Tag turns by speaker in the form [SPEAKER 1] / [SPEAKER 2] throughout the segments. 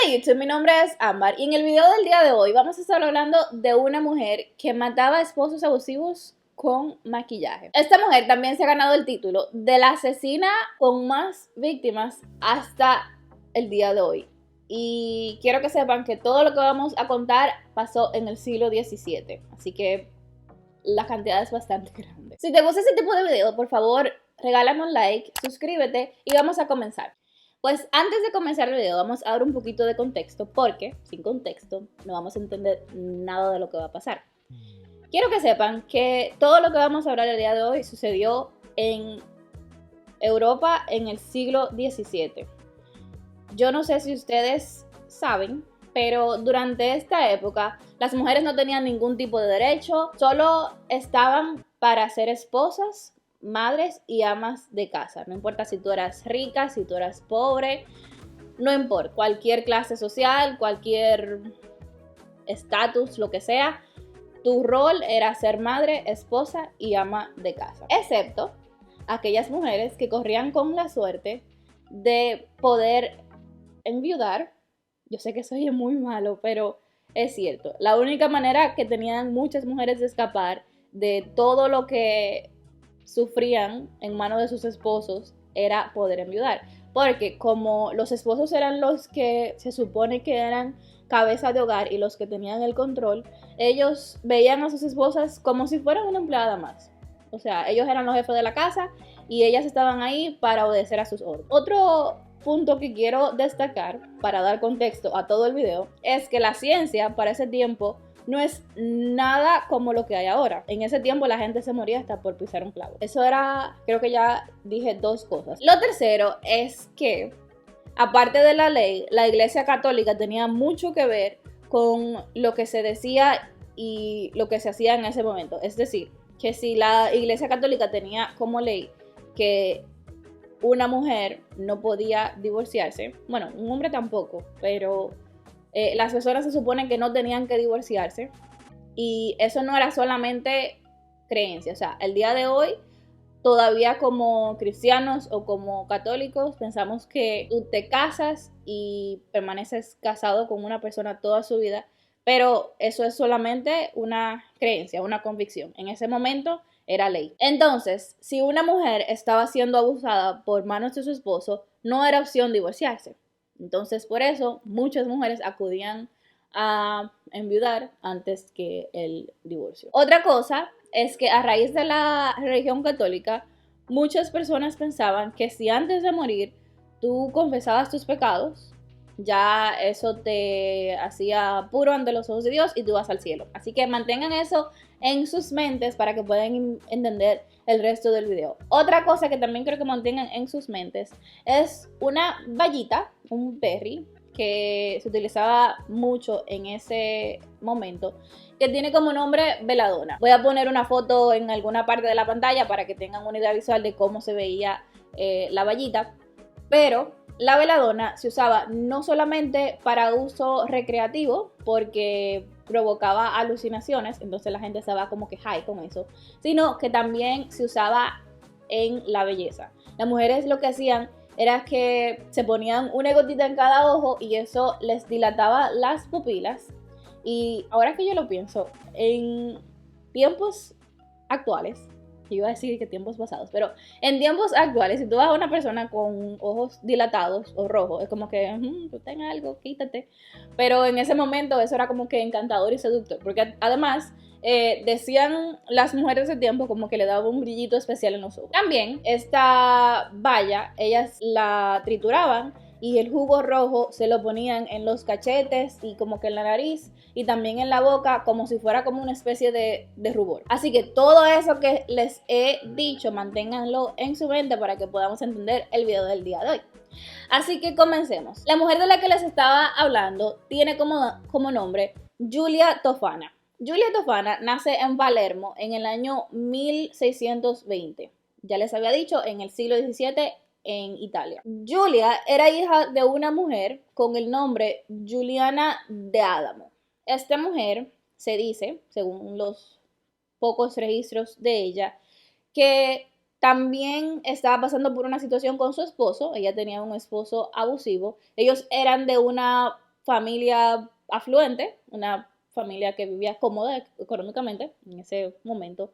[SPEAKER 1] Hola YouTube, mi nombre es Ámbar y en el video del día de hoy vamos a estar hablando de una mujer que mataba a esposos abusivos con maquillaje. Esta mujer también se ha ganado el título de la asesina con más víctimas hasta el día de hoy. Y quiero que sepan que todo lo que vamos a contar pasó en el siglo XVII, así que la cantidad es bastante grande. Si te gusta este tipo de video, por favor, regálame un like, suscríbete y vamos a comenzar. Pues antes de comenzar el video vamos a dar un poquito de contexto porque sin contexto no vamos a entender nada de lo que va a pasar. Quiero que sepan que todo lo que vamos a hablar el día de hoy sucedió en Europa en el siglo XVII. Yo no sé si ustedes saben, pero durante esta época las mujeres no tenían ningún tipo de derecho, solo estaban para ser esposas, madres y amas de casa. No importa si tú eras rica, si tú eras pobre, no importa. Cualquier clase social, cualquier estatus, lo que sea, tu rol era ser madre, esposa y ama de casa. Excepto aquellas mujeres que corrían con la suerte de poder enviudar. Yo sé que eso es muy malo, pero es cierto. La única manera que tenían muchas mujeres de escapar de todo lo que sufrían en manos de sus esposos era poder enviudar. Porque como los esposos eran los que se supone que eran cabeza de hogar y los que tenían el control, ellos veían a sus esposas como si fueran una empleada más. O sea, ellos eran los jefes de la casa y ellas estaban ahí para obedecer a sus órdenes. Otro punto que quiero destacar para dar contexto a todo el video es que la ciencia para ese tiempo no es nada como lo que hay ahora. En ese tiempo la gente se moría hasta por pisar un clavo. Eso era, creo que ya dije dos cosas. Lo tercero es que, aparte de la ley, la Iglesia Católica tenía mucho que ver con lo que se decía y lo que se hacía en ese momento. Es decir, que si la Iglesia Católica tenía como ley que una mujer no podía divorciarse, bueno, un hombre tampoco, pero las personas se suponen que no tenían que divorciarse y eso no era solamente creencia. O sea, el día de hoy todavía como cristianos o como católicos pensamos que tú te casas y permaneces casado con una persona toda su vida, pero eso es solamente una creencia, una convicción. En ese momento era ley. Entonces, si una mujer estaba siendo abusada por manos de su esposo, no era opción divorciarse. Entonces, por eso muchas mujeres acudían a enviudar antes que el divorcio. Otra cosa es que a raíz de la religión católica, muchas personas pensaban que si antes de morir tú confesabas tus pecados, ya eso te hacía puro ante los ojos de Dios y tú vas al cielo. Así que mantengan eso en sus mentes para que puedan entender el resto del video. Otra cosa que también creo que mantengan en sus mentes es una vallita, un berry, que se utilizaba mucho en ese momento, que tiene como nombre veladona. Voy a poner una foto en alguna parte de la pantalla para que tengan una idea visual de cómo se veía la vallita, pero la veladona se usaba no solamente para uso recreativo, porque provocaba alucinaciones, entonces la gente estaba como que high con eso, sino que también se usaba en la belleza. Las mujeres lo que hacían era que se ponían una gotita en cada ojo y eso les dilataba las pupilas. Y ahora que yo lo pienso, en tiempos actuales, iba a decir que tiempos pasados, pero en tiempos actuales, si tú vas a una persona con ojos dilatados o rojos, es como que, tú ten algo, quítate. Pero en ese momento eso era como que encantador y seductor, porque además decían las mujeres de tiempo como que le daba un brillito especial en los ojos. También esta valla, ellas la trituraban y el jugo rojo se lo ponían en los cachetes y como que en la nariz y también en la boca, como si fuera como una especie de rubor. Así que todo eso que les he dicho, manténganlo en su mente para que podamos entender el video del día de hoy. Así que comencemos. La mujer de la que les estaba hablando tiene como nombre Giulia Tofana. Giulia Tofana nace en Palermo en el año 1620. Ya les había dicho, en el siglo XVII en Italia. Giulia era hija de una mujer con el nombre Giuliana de Adamo. Esta mujer se dice, según los pocos registros de ella, que también estaba pasando por una situación con su esposo. Ella tenía un esposo abusivo. Ellos eran de una familia afluente, una familia que vivía cómoda económicamente en ese momento.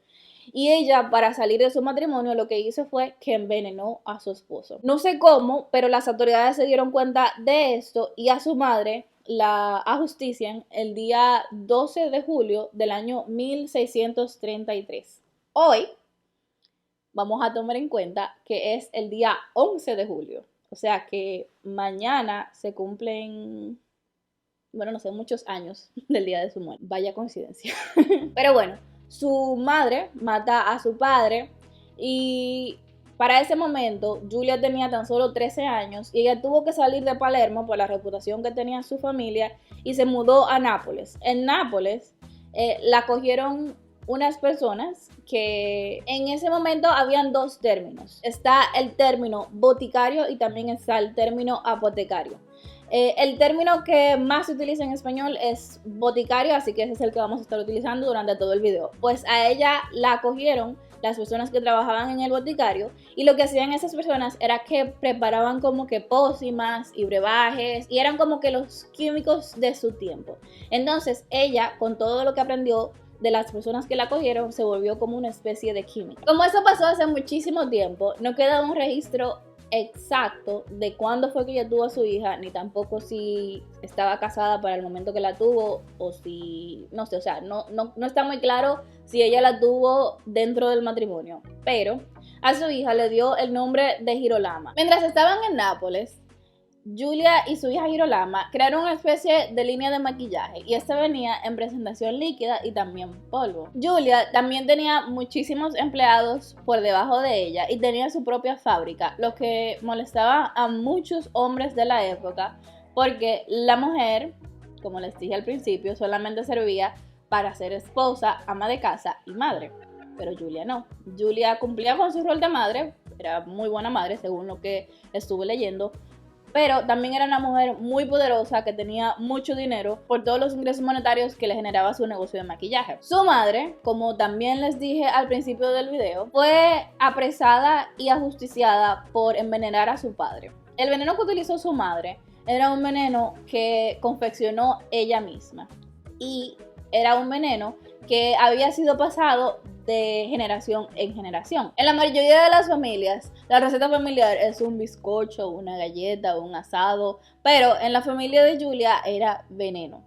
[SPEAKER 1] Y ella, para salir de su matrimonio, lo que hizo fue que envenenó a su esposo. No sé cómo, pero las autoridades se dieron cuenta de esto y a su madre la ajustician el día 12 de julio del año 1633. Hoy vamos a tomar en cuenta que es el día 11 de julio. O sea que mañana se cumplen, bueno, no sé, muchos años del día de su muerte. Vaya coincidencia. Pero bueno, su madre mata a su padre y para ese momento Julia tenía tan solo 13 años y ella tuvo que salir de Palermo por la reputación que tenía su familia y se mudó a Nápoles. En Nápoles la acogieron unas personas que en ese momento habían dos términos. Está el término boticario y también está el término apotecario. El término que más se utiliza en español es boticario, así que ese es el que vamos a estar utilizando durante todo el video. Pues a ella la acogieron las personas que trabajaban en el boticario y lo que hacían esas personas era que preparaban como que pócimas y brebajes y eran como que los químicos de su tiempo. Entonces ella, con todo lo que aprendió de las personas que la acogieron, se volvió como una especie de química. Como eso pasó hace muchísimo tiempo, no queda un registro exacto de cuándo fue que ella tuvo a su hija, ni tampoco si estaba casada para el momento que la tuvo o si, no sé, o sea, no está muy claro si ella la tuvo dentro del matrimonio, pero a su hija le dio el nombre de Girolama. Mientras estaban en Nápoles, Julia y su hija Girolama crearon una especie de línea de maquillaje y esta venía en presentación líquida y también polvo. Julia también tenía muchísimos empleados por debajo de ella y tenía su propia fábrica, lo que molestaba a muchos hombres de la época porque la mujer, como les dije al principio, solamente servía para ser esposa, ama de casa y madre. Pero Julia no. Julia cumplía con su rol de madre, era muy buena madre según lo que estuve leyendo, pero también era una mujer muy poderosa que tenía mucho dinero por todos los ingresos monetarios que le generaba su negocio de maquillaje. Su madre, como también les dije al principio del video, fue apresada y ajusticiada por envenenar a su padre. El veneno que utilizó su madre era un veneno que confeccionó ella misma y era un veneno que había sido pasado de generación en generación. En la mayoría de las familias, la receta familiar es un bizcocho, una galleta, un asado, pero en la familia de Julia era veneno.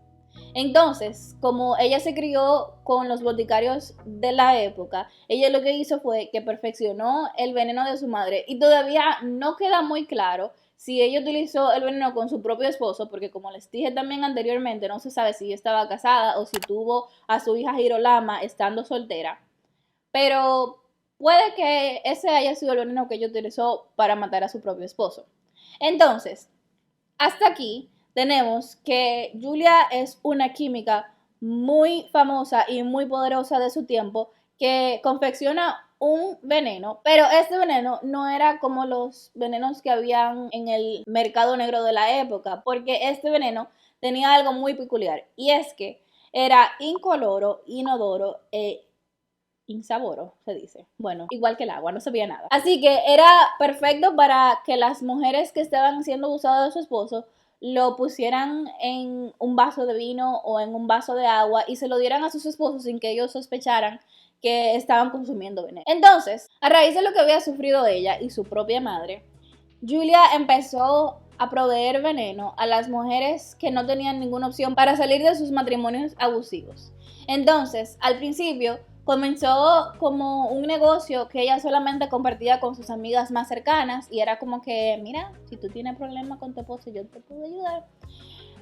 [SPEAKER 1] Entonces, como ella se crió con los boticarios de la época, ella lo que hizo fue que perfeccionó el veneno de su madre y todavía no queda muy claro si ella utilizó el veneno con su propio esposo, porque como les dije también anteriormente, no se sabe si ella estaba casada o si tuvo a su hija Girolama estando soltera. Pero puede que ese haya sido el veneno que ella utilizó para matar a su propio esposo. Entonces, hasta aquí tenemos que Julia es una química muy famosa y muy poderosa de su tiempo que confecciona un veneno, pero este veneno no era como los venenos que habían en el mercado negro de la época, porque este veneno tenía algo muy peculiar y es que era incoloro, inodoro insaboro, se dice. Bueno, igual que el agua, no sabía nada. Así que era perfecto para que las mujeres que estaban siendo abusadas de su esposo lo pusieran en un vaso de vino o en un vaso de agua y se lo dieran a sus esposos sin que ellos sospecharan que estaban consumiendo veneno. Entonces, a raíz de lo que había sufrido ella y su propia madre, Julia empezó a proveer veneno a las mujeres que no tenían ninguna opción para salir de sus matrimonios abusivos. Entonces, al principio, comenzó como un negocio que ella solamente compartía con sus amigas más cercanas y era como que, mira, si tú tienes problemas con tu esposo, yo te puedo ayudar.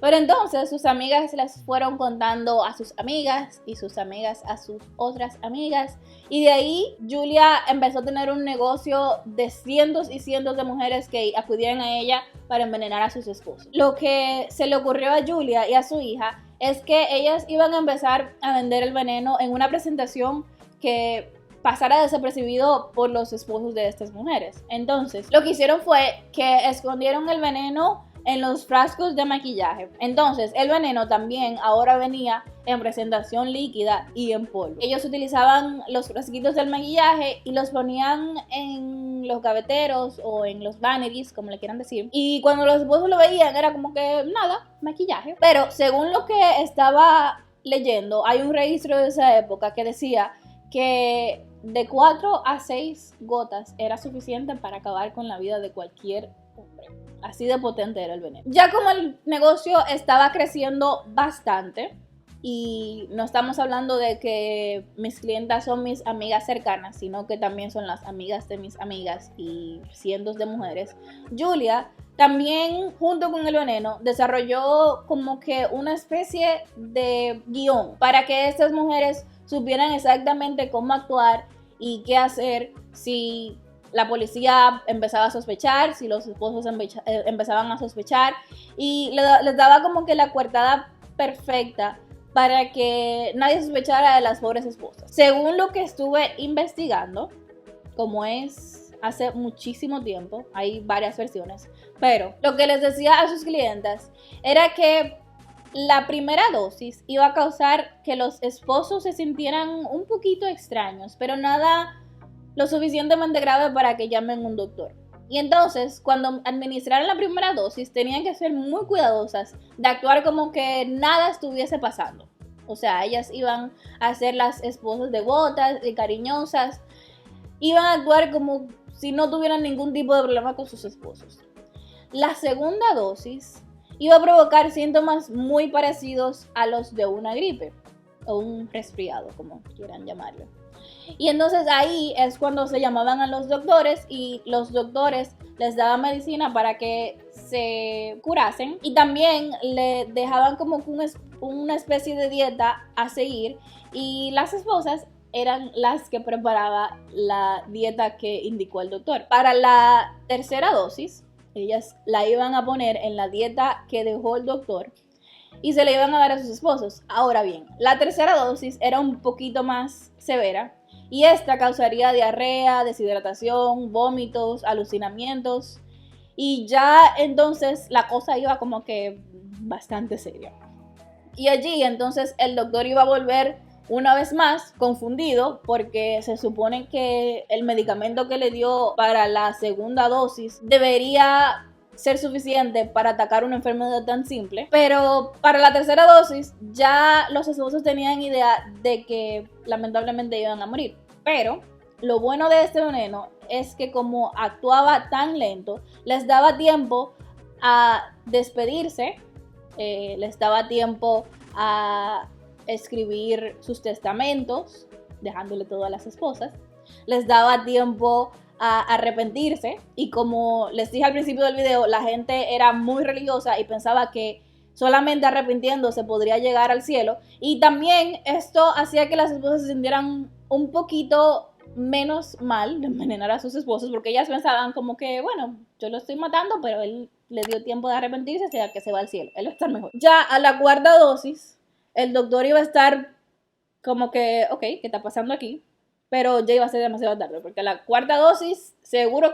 [SPEAKER 1] Pero entonces sus amigas les fueron contando a sus amigas y sus amigas a sus otras amigas y de ahí Julia empezó a tener un negocio de cientos y cientos de mujeres que acudían a ella para envenenar a sus esposos. Lo que se le ocurrió a Julia y a su hija es que ellas iban a empezar a vender el veneno en una presentación que pasara desapercibido por los esposos de estas mujeres. Entonces, lo que hicieron fue que escondieron el veneno en los frascos de maquillaje. Entonces, el veneno también ahora venía en presentación líquida y en polvo. Ellos utilizaban los frasquitos del maquillaje y los ponían en los gaveteros o en los vanities, como le quieran decir. Y cuando los esposos lo veían, era como que nada, maquillaje. Pero según lo que estaba leyendo, hay un registro de esa época que decía que de 4 a 6 gotas era suficiente para acabar con la vida de cualquier hombre. Así de potente era el veneno. Ya como el negocio estaba creciendo bastante, y no estamos hablando de que mis clientas son mis amigas cercanas, sino que también son las amigas de mis amigas y cientos de mujeres, Julia también, junto con el veneno, desarrolló como que una especie de guión para que estas mujeres supieran exactamente cómo actuar y qué hacer si la policía empezaba a sospechar, si los esposos empezaban a sospechar, y les daba como que la coartada perfecta para que nadie sospechara de las pobres esposas. Según lo que estuve investigando, como es hace muchísimo tiempo, hay varias versiones, pero lo que les decía a sus clientas era que la primera dosis iba a causar que los esposos se sintieran un poquito extraños, pero nada lo suficientemente grave para que llamen a un doctor. Y entonces, cuando administraran la primera dosis, tenían que ser muy cuidadosas de actuar como que nada estuviese pasando. O sea, ellas iban a ser las esposas devotas y cariñosas. Iban a actuar como si no tuvieran ningún tipo de problema con sus esposos. La segunda dosis iba a provocar síntomas muy parecidos a los de una gripe o un resfriado, como quieran llamarlo. Y entonces ahí es cuando se llamaban a los doctores y los doctores les daban medicina para que se curasen, y también le dejaban como una especie de dieta a seguir, y las esposas eran las que preparaban la dieta que indicó el doctor. Para la tercera dosis, ellas la iban a poner en la dieta que dejó el doctor y se la iban a dar a sus esposos. Ahora bien, la tercera dosis era un poquito más severa, y esta causaría diarrea, deshidratación, vómitos, alucinamientos, y ya entonces la cosa iba como que bastante seria. Y allí entonces el doctor iba a volver una vez más confundido, porque se supone que el medicamento que le dio para la segunda dosis debería ser suficiente para atacar una enfermedad tan simple, pero para la tercera dosis ya los esposos tenían idea de que lamentablemente iban a morir. Pero lo bueno de este veneno es que como actuaba tan lento, les daba tiempo a despedirse, les daba tiempo a escribir sus testamentos, dejándole todo a las esposas, les daba tiempo a arrepentirse, y como les dije al principio del video, la gente era muy religiosa y pensaba que solamente arrepintiéndose podría llegar al cielo, y también esto hacía que las esposas se sintieran un poquito menos mal de envenenar a sus esposos, porque ellas pensaban como que, bueno, yo lo estoy matando, pero él le dio tiempo de arrepentirse, o sea que se va al cielo, él va a estar mejor. Ya a la cuarta dosis, el doctor iba a estar como que, ok, ¿qué está pasando aquí? Pero ya iba a ser demasiado tarde, porque la cuarta dosis, seguro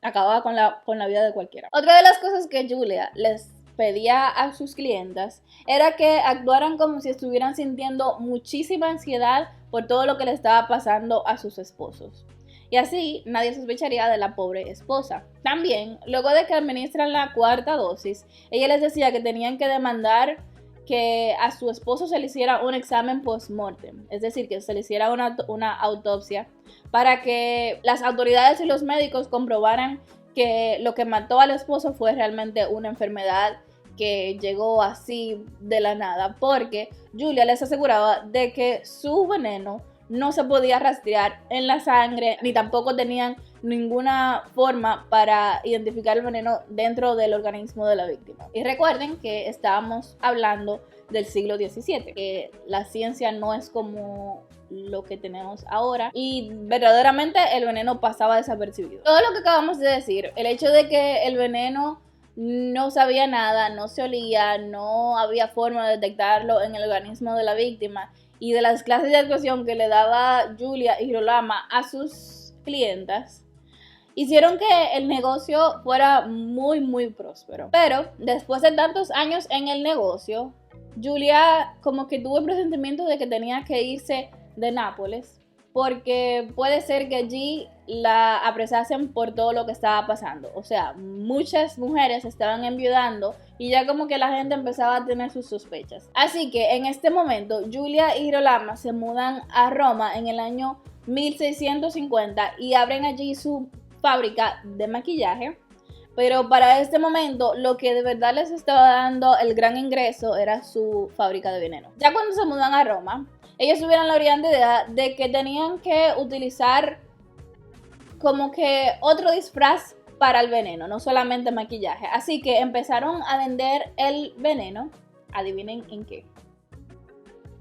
[SPEAKER 1] acababa con la vida de cualquiera. Otra de las cosas que Julia les pedía a sus clientas era que actuaran como si estuvieran sintiendo muchísima ansiedad por todo lo que le estaba pasando a sus esposos. Y así nadie sospecharía de la pobre esposa. También, luego de que administran la cuarta dosis, ella les decía que tenían que demandar que a su esposo se le hiciera un examen post-mortem, es decir, que se le hiciera una autopsia, para que las autoridades y los médicos comprobaran que lo que mató al esposo fue realmente una enfermedad que llegó así de la nada, porque Julia les aseguraba de que su veneno no se podía rastrear en la sangre, ni tampoco tenían ninguna forma para identificar el veneno dentro del organismo de la víctima. Y recuerden que estábamos hablando del siglo XVII, que la ciencia no es como lo que tenemos ahora, y verdaderamente el veneno pasaba desapercibido. Todo lo que acabamos de decir, el hecho de que el veneno no sabía nada, no se olía, no había forma de detectarlo en el organismo de la víctima, y de las clases de actuación que le daba Julia y Girolama a sus clientas, hicieron que el negocio fuera muy, muy próspero. Pero después de tantos años en el negocio, Julia como que tuvo el presentimiento de que tenía que irse de Nápoles, porque puede ser que allí la apresasen por todo lo que estaba pasando. O sea, muchas mujeres estaban enviudando y ya como que la gente empezaba a tener sus sospechas. Así que en este momento, Julia y Girolama se mudan a Roma en el año 1650 y abren allí su fábrica de maquillaje. Pero para este momento, lo que de verdad les estaba dando el gran ingreso era su fábrica de veneno. Ya cuando se mudan a Roma, ellos tuvieron la brillante idea de que tenían que utilizar como que otro disfraz para el veneno, no solamente maquillaje. Así que empezaron a vender el veneno. Adivinen en qué.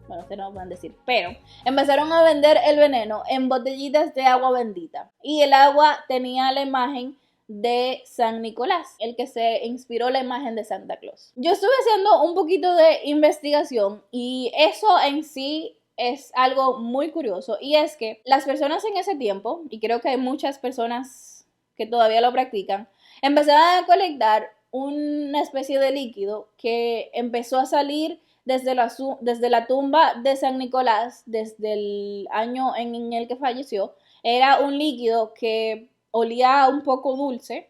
[SPEAKER 1] Bueno, ustedes no me pueden decir, pero empezaron a vender el veneno en botellitas de agua bendita. Y el agua tenía la imagen de San Nicolás, el que se inspiró la imagen de Santa Claus. Yo estuve haciendo un poquito de investigación y eso en sí es algo muy curioso, y es que las personas en ese tiempo, y creo que hay muchas personas que todavía lo practican, empezaban a colectar una especie de líquido que empezó a salir desde la tumba de San Nicolás, desde el año en el que falleció. Era un líquido que olía un poco dulce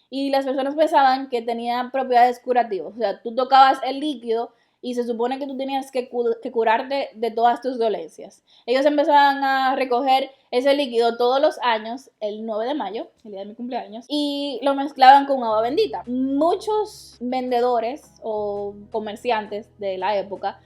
[SPEAKER 1] y las personas pensaban que tenía propiedades curativas. O sea, tú tocabas el líquido y se supone que tú tenías que curarte de todas tus dolencias. Ellos empezaban a recoger ese líquido todos los años, el 9 de mayo, el día de mi cumpleaños, y lo mezclaban con agua bendita. Muchos vendedores o comerciantes de la época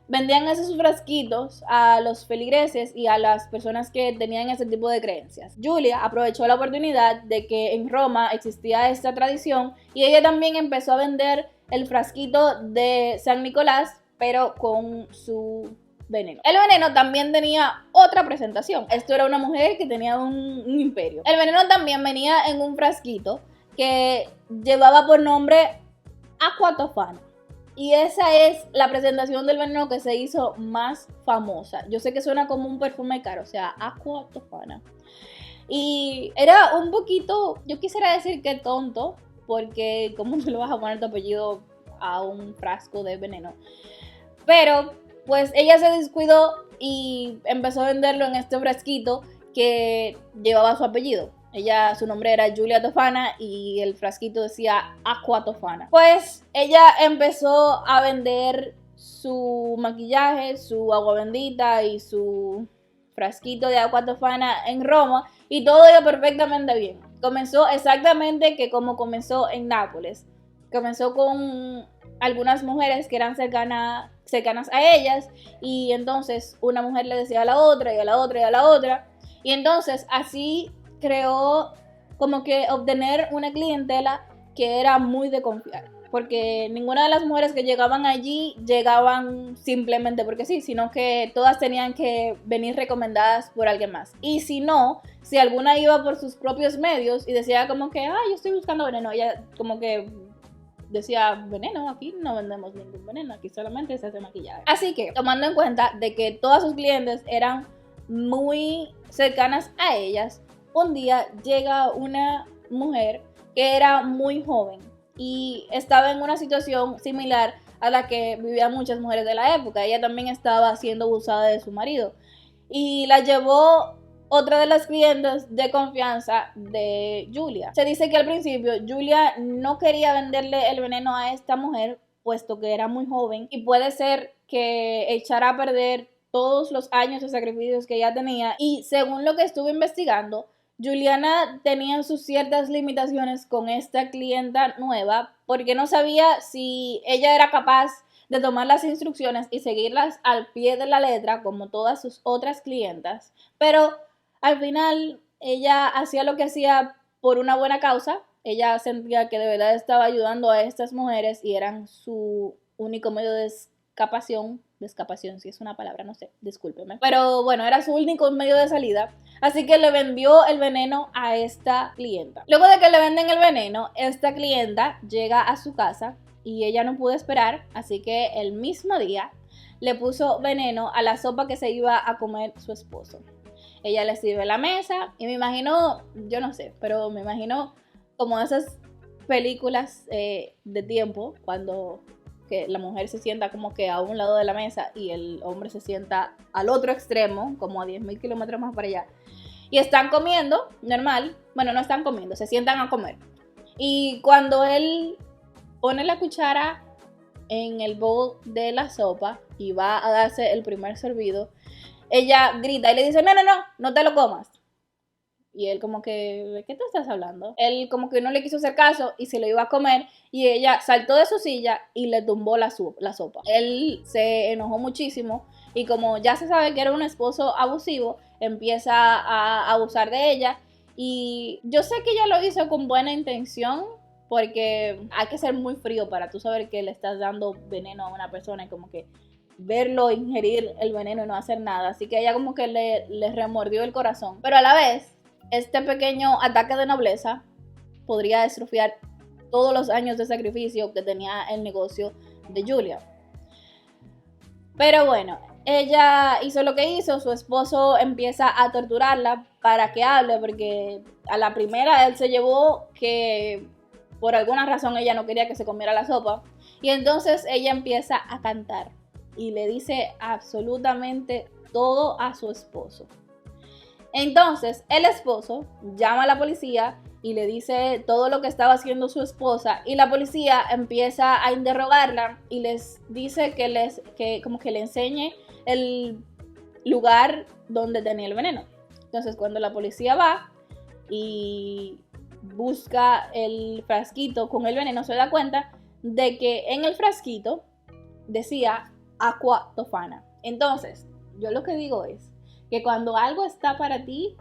[SPEAKER 1] vendían esos frasquitos a los feligreses y a las personas que tenían ese tipo de creencias. Julia aprovechó la oportunidad de que en Roma existía esta tradición y ella también empezó a vender el frasquito de San Nicolás, pero con su veneno. El veneno también tenía otra presentación. Esto era una mujer que tenía un imperio. El veneno también venía en un frasquito que llevaba por nombre Aqua Tofana. Y esa es la presentación del veneno que se hizo más famosa. Yo sé que suena como un perfume caro, o sea, Aqua Tofana. Y era un poquito, yo quisiera decir que tonto, porque ¿cómo tú le vas a poner tu apellido a un frasco de veneno? Pero pues ella se descuidó y empezó a venderlo en este frasquito que llevaba su apellido. Su nombre era Julia Tofana y el frasquito decía Aqua Tofana. Pues ella empezó a vender su maquillaje, su agua bendita y su frasquito de Aqua Tofana en Roma y todo iba perfectamente bien. Comenzó exactamente como comenzó en Nápoles. Comenzó con algunas mujeres que eran cercanas a ellas, y entonces una mujer le decía a la otra y a la otra y a la otra, y entonces así creó como que obtener una clientela que era muy de confiar, porque ninguna de las mujeres que llegaban allí llegaban simplemente porque sí, sino que todas tenían que venir recomendadas por alguien más. Y si no, si alguna iba por sus propios medios y decía como que, yo estoy buscando veneno, ella como que decía, veneno, aquí no vendemos ningún veneno, aquí solamente se hace maquillaje. Así que, tomando en cuenta de que todas sus clientes eran muy cercanas a ellas, un día llega una mujer que era muy joven y estaba en una situación similar a la que vivían muchas mujeres de la época. Ella también estaba siendo abusada de su marido y la llevó otra de las clientes de confianza de Julia. Se dice que al principio Julia no quería venderle el veneno a esta mujer, puesto que era muy joven, y puede ser que echara a perder todos los años de sacrificios que ella tenía. Y según lo que estuve investigando, Juliana tenía sus ciertas limitaciones con esta clienta nueva, porque no sabía si ella era capaz de tomar las instrucciones y seguirlas al pie de la letra como todas sus otras clientas, pero al final ella hacía lo que hacía por una buena causa. Ella sentía que de verdad estaba ayudando a estas mujeres y eran su único medio de escapación, si es una palabra, no sé, discúlpeme, pero bueno, era su único medio de salida. Así que le vendió el veneno a esta clienta. Luego de que le venden el veneno, esta clienta llega a su casa y ella no pudo esperar, así que el mismo día le puso veneno a la sopa que se iba a comer su esposo. ella le sirve la mesa y me imagino, yo no sé, pero me imagino como esas películas de tiempo cuando que la mujer se sienta como que a un lado de la mesa y el hombre se sienta al otro extremo, como a 10.000 kilómetros más para allá. Y están comiendo, normal. Bueno, no están comiendo, se sientan a comer. Y cuando él pone la cuchara en el bowl de la sopa y va a darse el primer servido, ella grita y le dice, no te lo comas. Y él como que, ¿de qué te estás hablando? Él como que no le quiso hacer caso y se lo iba a comer y ella saltó de su silla y le tumbó la sopa. Él se enojó muchísimo y como ya se sabe que era un esposo abusivo, empieza a abusar de ella y yo sé que ella lo hizo con buena intención porque hay que ser muy frío para tú saber que le estás dando veneno a una persona y como que verlo ingerir el veneno y no hacer nada. Así que ella como que le remordió el corazón. Pero a la vez, este pequeño ataque de nobleza podría estropear todos los años de sacrificio que tenía el negocio de Julia. Pero bueno, ella hizo lo que hizo, su esposo empieza a torturarla para que hable, porque a la primera él se llevó que por alguna razón ella no quería que se comiera la sopa, y entonces ella empieza a cantar y le dice absolutamente todo a su esposo. Entonces el esposo llama a la policía y le dice todo lo que estaba haciendo su esposa y la policía empieza a interrogarla y les dice que como que le enseñe el lugar donde tenía el veneno. Entonces cuando la policía va y busca el frasquito con el veneno, se da cuenta de que en el frasquito decía Aqua Tofana. Entonces yo lo que digo es que cuando algo está para ti,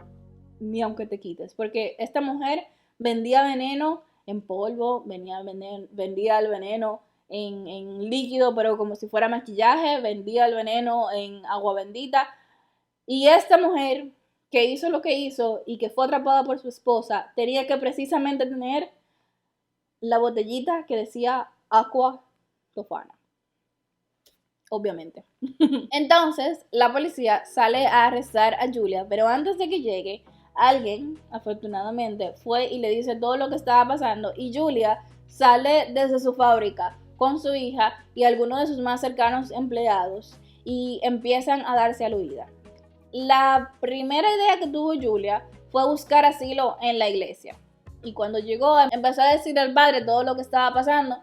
[SPEAKER 1] ni aunque te quites, porque esta mujer vendía veneno en polvo, vendía el veneno en líquido, pero como si fuera maquillaje, vendía el veneno en agua bendita, y esta mujer que hizo lo que hizo y que fue atrapada por su esposa, tenía que precisamente tener la botellita que decía Aqua Tofana. Obviamente. Entonces, la policía sale a arrestar a Julia, pero antes de que llegue, alguien, afortunadamente, fue y le dice todo lo que estaba pasando y Julia sale desde su fábrica con su hija y algunos de sus más cercanos empleados y empiezan a darse a la huida. La primera idea que tuvo Julia fue buscar asilo en la iglesia y cuando llegó empezó a decir al padre todo lo que estaba pasando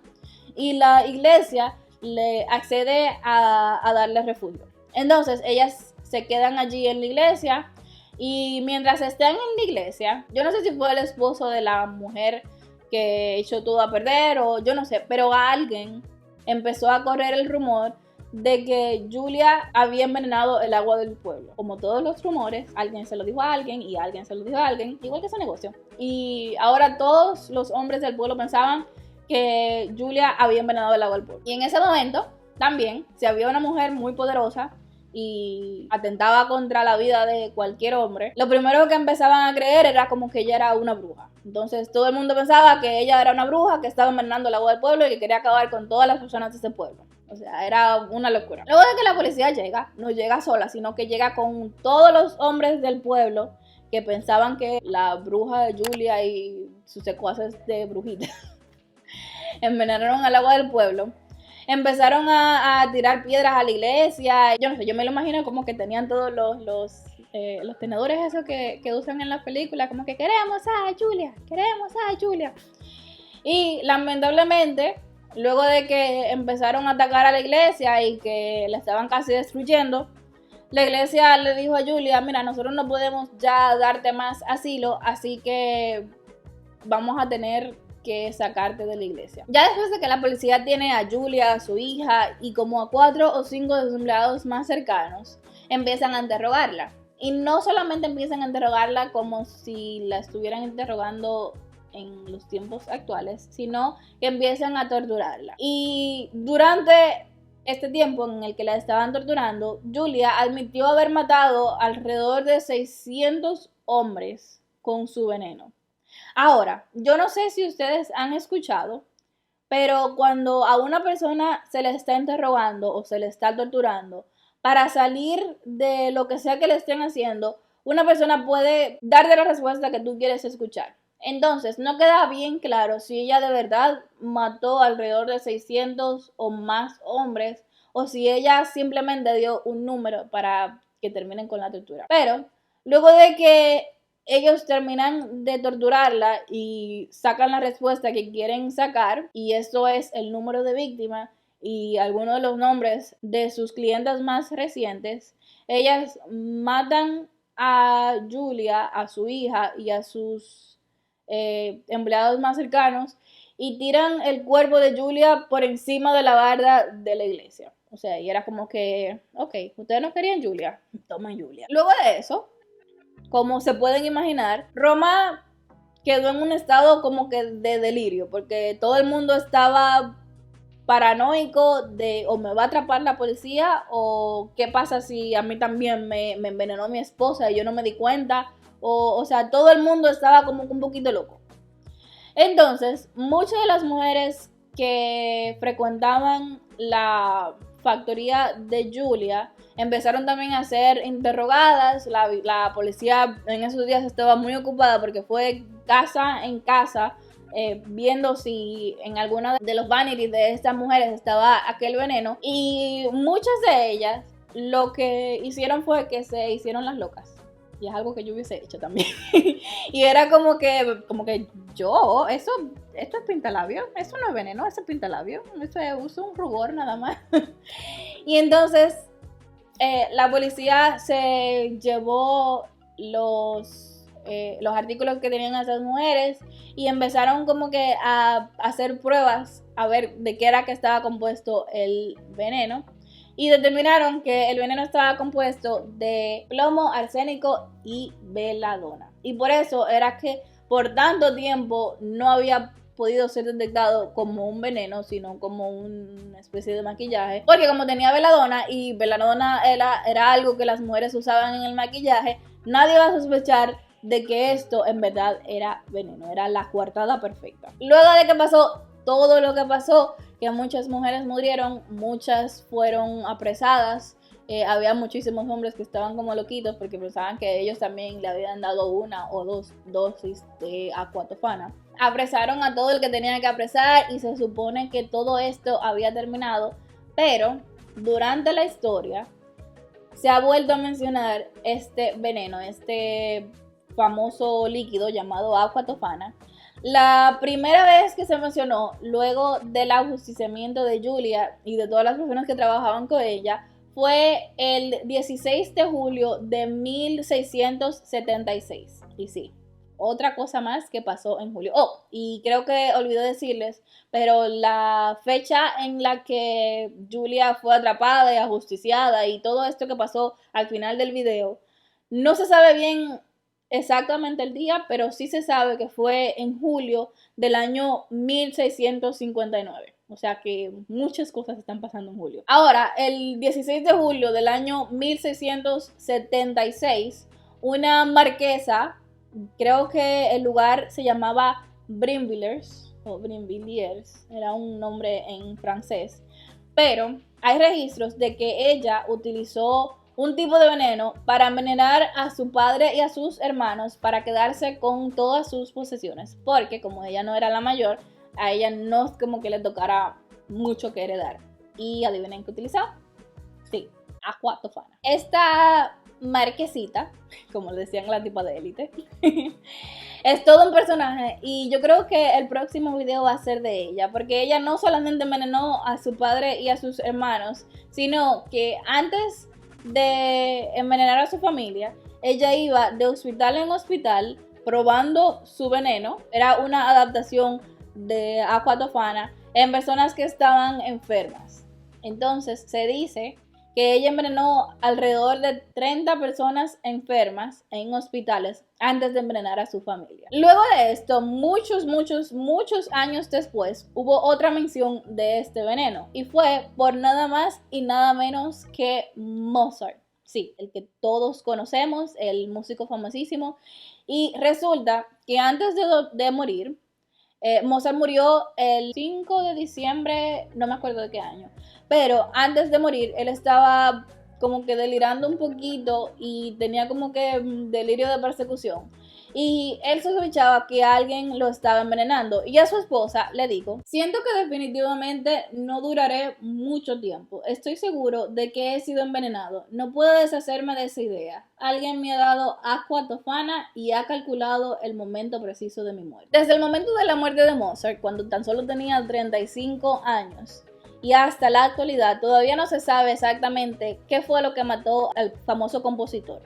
[SPEAKER 1] y la iglesia le accede a darle refugio. Entonces ellas se quedan allí en la iglesia y mientras estén en la iglesia, yo no sé si fue el esposo de la mujer que echó todo a perder o yo no sé, pero a alguien empezó a correr el rumor de que Julia había envenenado el agua del pueblo. Como todos los rumores, alguien se lo dijo a alguien y alguien se lo dijo a alguien, igual que ese negocio. Y ahora todos los hombres del pueblo pensaban que Julia había envenenado el agua del pueblo. Y en ese momento, también, si había una mujer muy poderosa y atentaba contra la vida de cualquier hombre, lo primero que empezaban a creer era como que ella era una bruja. Entonces todo el mundo pensaba que ella era una bruja que estaba envenenando el agua del pueblo y que quería acabar con todas las personas de ese pueblo. O sea, era una locura. Luego de que la policía llega, no llega sola, sino que llega con todos los hombres del pueblo que pensaban que la bruja de Julia y sus secuaces de brujitas envenenaron al agua del pueblo. Empezaron a tirar piedras a la iglesia. Yo no sé, yo me lo imagino como que tenían todos los tenedores esos que usan en las películas, como que queremos a Julia. Y lamentablemente, luego de que empezaron a atacar a la iglesia y que la estaban casi destruyendo, la iglesia le dijo a Julia, mira, nosotros no podemos ya darte más asilo, así que vamos a tener que sacarte de la iglesia. Ya después de que la policía tiene a Julia, a su hija y como a 4 o 5 de sus empleados más cercanos, empiezan a interrogarla. Y no solamente empiezan a interrogarla como si la estuvieran interrogando en los tiempos actuales, sino que empiezan a torturarla. Y durante este tiempo en el que la estaban torturando, Julia admitió haber matado alrededor de 600 hombres con su veneno. Ahora, yo no sé si ustedes han escuchado, pero cuando a una persona se le está interrogando o se le está torturando, para salir de lo que sea que le estén haciendo, una persona puede darte la respuesta que tú quieres escuchar. Entonces, no queda bien claro si ella de verdad mató alrededor de 600 o más hombres o si ella simplemente dio un número para que terminen con la tortura. Pero luego de que ellos terminan de torturarla y sacan la respuesta que quieren sacar, y eso es el número de víctimas y algunos de los nombres de sus clientes más recientes, ellas matan a Julia, a su hija y a sus empleados más cercanos y tiran el cuerpo de Julia por encima de la barda de la iglesia. O sea, y era como que, ok, ustedes no querían Julia, tomen Julia. Luego de eso, como se pueden imaginar, Roma quedó en un estado como que de delirio, porque todo el mundo estaba paranoico de o me va a atrapar la policía o qué pasa si a mí también me envenenó mi esposa y yo no me di cuenta. O sea, todo el mundo estaba como un poquito loco. Entonces, muchas de las mujeres que frecuentaban la factoría de Julia empezaron también a ser interrogadas. La policía en esos días estaba muy ocupada porque fue casa en casa viendo si en alguna de los vanities de estas mujeres estaba aquel veneno. Y muchas de ellas lo que hicieron fue que se hicieron las locas. Y es algo que yo hubiese hecho también. Y era como que esto es pintalabio, eso no es veneno, eso es pintalabio, eso es uso un rubor nada más. Y entonces la policía se llevó los artículos que tenían esas mujeres y empezaron como que a hacer pruebas a ver de qué era que estaba compuesto el veneno. Y determinaron que el veneno estaba compuesto de plomo, arsénico y beladona. Y por eso era que por tanto tiempo no había podido ser detectado como un veneno, sino como una especie de maquillaje. Porque como tenía beladona y beladona era algo que las mujeres usaban en el maquillaje, nadie iba a sospechar de que esto en verdad era veneno, era la coartada perfecta. Luego de que pasó todo lo que pasó, que muchas mujeres murieron, muchas fueron apresadas, había muchísimos hombres que estaban como loquitos porque pensaban que ellos también le habían dado una o dos dosis de aquatofana. Apresaron a todo el que tenían que apresar y se supone que todo esto había terminado, pero durante la historia se ha vuelto a mencionar este veneno, este famoso líquido llamado aquatofana. La primera vez que se mencionó, luego del ajusticiamiento de Julia y de todas las personas que trabajaban con ella, fue el 16 de julio de 1676. Y sí, otra cosa más que pasó en julio. Oh, y creo que olvidé decirles, pero la fecha en la que Julia fue atrapada y ajusticiada y todo esto que pasó al final del video, no se sabe bien exactamente el día, pero sí se sabe que fue en julio del año 1659. O sea que muchas cosas están pasando en julio. Ahora, el 16 de julio del año 1676, una marquesa, creo que el lugar se llamaba Brinvilliers, o Brinvilliers, era un nombre en francés, pero hay registros de que ella utilizó un tipo de veneno para envenenar a su padre y a sus hermanos para quedarse con todas sus posesiones, porque como ella no era la mayor, a ella no es como que le tocara mucho que heredar. Y adivinen qué utilizaba. Sí, aquatofana. Esta marquesita, como le decían la tipa de élite, es todo un personaje y yo creo que el próximo video va a ser de ella, porque ella no solamente envenenó a su padre y a sus hermanos, sino que antes de envenenar a su familia, ella iba de hospital en hospital probando su veneno. Era una adaptación de aquatofana en personas que estaban enfermas. Entonces se dice que ella envenenó alrededor de 30 personas enfermas en hospitales antes de envenenar a su familia. Luego de esto, muchos años después, hubo otra mención de este veneno y fue por nada más y nada menos que Mozart. Sí, el que todos conocemos, el músico famosísimo. Y resulta que antes de morir, Mozart murió el 5 de diciembre, no me acuerdo de qué año, pero antes de morir él estaba como que delirando un poquito y tenía como que delirio de persecución. Y él sospechaba que alguien lo estaba envenenando. Y a su esposa le dijo: siento que definitivamente no duraré mucho tiempo. Estoy seguro de que he sido envenenado. No puedo deshacerme de esa idea. Alguien me ha dado aqua tofana y ha calculado el momento preciso de mi muerte. Desde el momento de la muerte de Mozart, cuando tan solo tenía 35 años, y hasta la actualidad todavía no se sabe exactamente qué fue lo que mató al famoso compositor.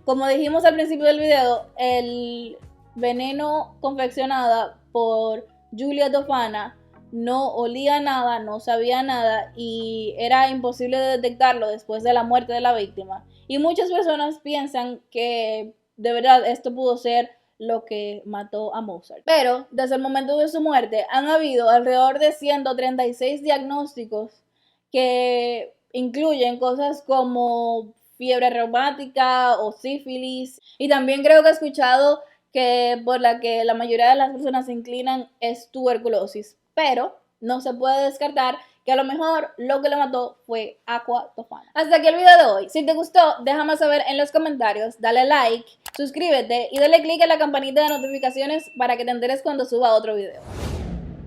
[SPEAKER 1] Como dijimos al principio del video, el veneno confeccionado por Giulia Tofana no olía nada, no sabía nada y era imposible de detectarlo después de la muerte de la víctima. Y muchas personas piensan que de verdad esto pudo ser lo que mató a Mozart. Pero desde el momento de su muerte han habido alrededor de 136 diagnósticos que incluyen cosas como fiebre reumática o sífilis. Y también creo que he escuchado que por la que la mayoría de las personas se inclinan es tuberculosis. Pero no se puede descartar que a lo mejor lo que le mató fue aqua tofana. Hasta aquí el video de hoy. Si te gustó, déjame saber en los comentarios, dale like, suscríbete y dale click en la campanita de notificaciones para que te enteres cuando suba otro video.